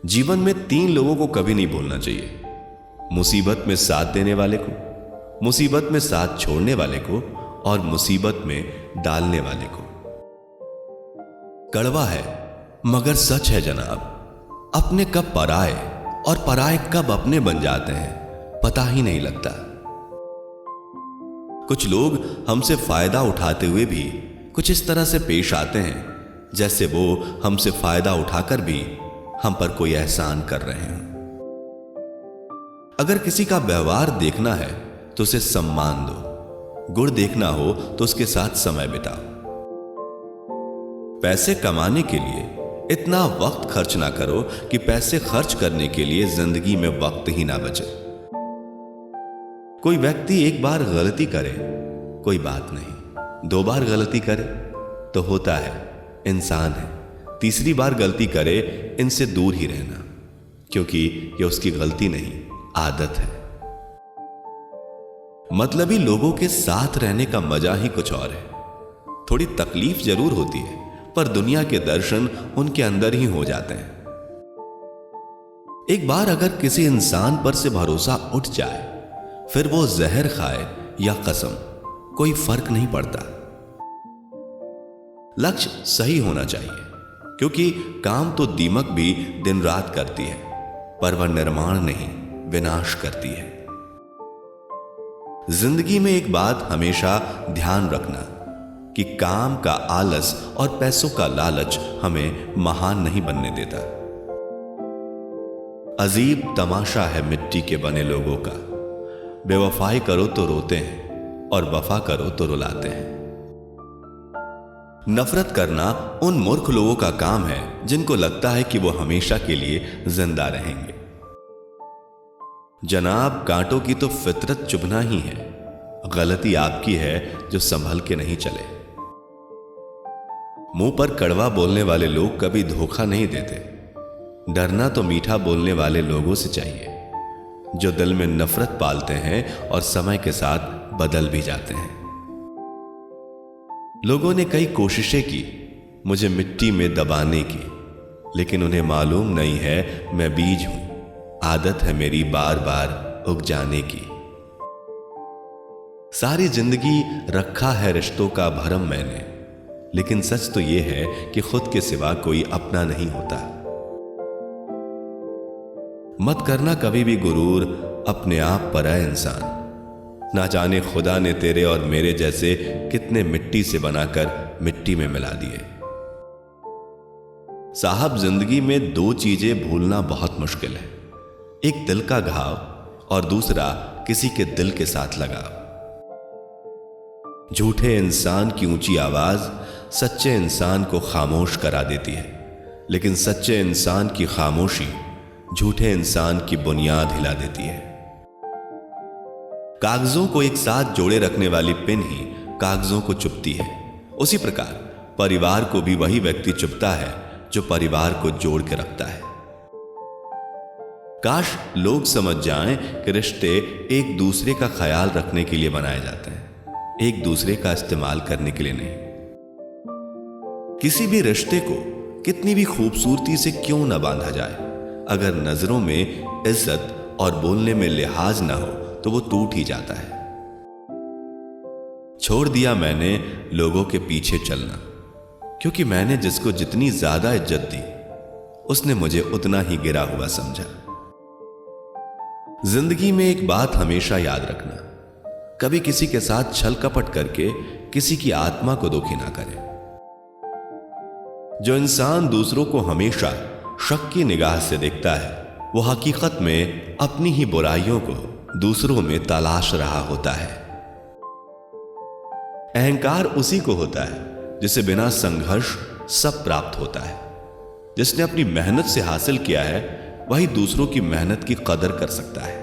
जीवन में 3 लोगों को कभी नहीं भूलना चाहिए। मुसीबत में साथ देने वाले को, मुसीबत में साथ छोड़ने वाले को और मुसीबत में डालने वाले को। कड़वा है मगर सच है जनाब, अपने कब पराए और पराए कब अपने बन जाते हैं पता ही नहीं लगता। कुछ लोग हमसे फायदा उठाते हुए भी कुछ इस तरह से पेश आते हैं जैसे वो हमसे फायदा उठाकर भी हम पर कोई एहसान कर रहे हैं। अगर किसी का व्यवहार देखना है तो उसे सम्मान दो, गुण देखना हो तो उसके साथ समय बिताओ। पैसे कमाने के लिए इतना वक्त खर्च ना करो कि पैसे खर्च करने के लिए जिंदगी में वक्त ही ना बचे। कोई व्यक्ति एक बार गलती करे कोई बात नहीं, 2 बार गलती करे तो होता है, इंसान है। 3री बार गलती करे इनसे दूर ही रहना, क्योंकि यह उसकी गलती नहीं आदत है। मतलबी लोगों के साथ रहने का मजा ही कुछ और है। थोड़ी तकलीफ जरूर होती है पर दुनिया के दर्शन उनके अंदर ही हो जाते हैं। एक बार अगर किसी इंसान पर से भरोसा उठ जाए फिर वो जहर खाए या कसम, कोई फर्क नहीं पड़ता। लक्ष्य सही होना चाहिए, क्योंकि काम तो दीमक भी दिन रात करती है पर वह निर्माण नहीं विनाश करती है। जिंदगी में एक बात हमेशा ध्यान रखना कि काम का आलस और पैसों का लालच हमें महान नहीं बनने देता। अजीब तमाशा है मिट्टी के बने लोगों का, बेवफाई करो तो रोते हैं और वफा करो तो रुलाते हैं। नफरत करना उन मूर्ख लोगों का काम है जिनको लगता है कि वो हमेशा के लिए जिंदा रहेंगे। जनाब, कांटों की तो फितरत चुभना ही है, गलती आपकी है जो संभल के नहीं चले। मुंह पर कड़वा बोलने वाले लोग कभी धोखा नहीं देते। डरना तो मीठा बोलने वाले लोगों से चाहिए जो दिल में नफरत पालते हैं और समय के साथ बदल भी जाते हैं। लोगों ने कई कोशिशें की मुझे मिट्टी में दबाने की, लेकिन उन्हें मालूम नहीं है मैं बीज हूं, आदत है मेरी बार बार उग जाने की। सारी जिंदगी रखा है रिश्तों का भरम मैंने, लेकिन सच तो यह है कि खुद के सिवा कोई अपना नहीं होता। मत करना कभी भी गुरूर अपने आप पर है इंसान, ना जाने खुदा ने तेरे और मेरे जैसे कितने मिट्टी से बनाकर मिट्टी में मिला दिए। साहब, जिंदगी में 2 चीजें भूलना बहुत मुश्किल है, एक दिल का घाव और दूसरा किसी के दिल के साथ लगाव। झूठे इंसान की ऊंची आवाज सच्चे इंसान को खामोश करा देती है, लेकिन सच्चे इंसान की खामोशी झूठे इंसान की बुनियाद हिला देती है। कागजों को एक साथ जोड़े रखने वाली पिन ही कागजों को चुभती है, उसी प्रकार परिवार को भी वही व्यक्ति चुभता है जो परिवार को जोड़ के रखता है। काश लोग समझ जाएं कि रिश्ते एक दूसरे का ख्याल रखने के लिए बनाए जाते हैं, एक दूसरे का इस्तेमाल करने के लिए नहीं। किसी भी रिश्ते को कितनी भी खूबसूरती से क्यों न बांधा जाए, अगर नजरों में इज्जत और बोलने में लिहाज ना हो तो वो टूट ही जाता है। छोड़ दिया मैंने लोगों के पीछे चलना, क्योंकि मैंने जिसको जितनी ज्यादा इज्जत दी उसने मुझे उतना ही गिरा हुआ समझा। जिंदगी में एक बात हमेशा याद रखना, कभी किसी के साथ छल कपट करके किसी की आत्मा को दुखी ना करें। जो इंसान दूसरों को हमेशा शक की निगाह से देखता है वो हकीकत में अपनी ही बुराइयों को दूसरों में तलाश रहा होता है। अहंकार उसी को होता है जिसे बिना संघर्ष सब प्राप्त होता है। जिसने अपनी मेहनत से हासिल किया है वही दूसरों की मेहनत की कदर कर सकता है।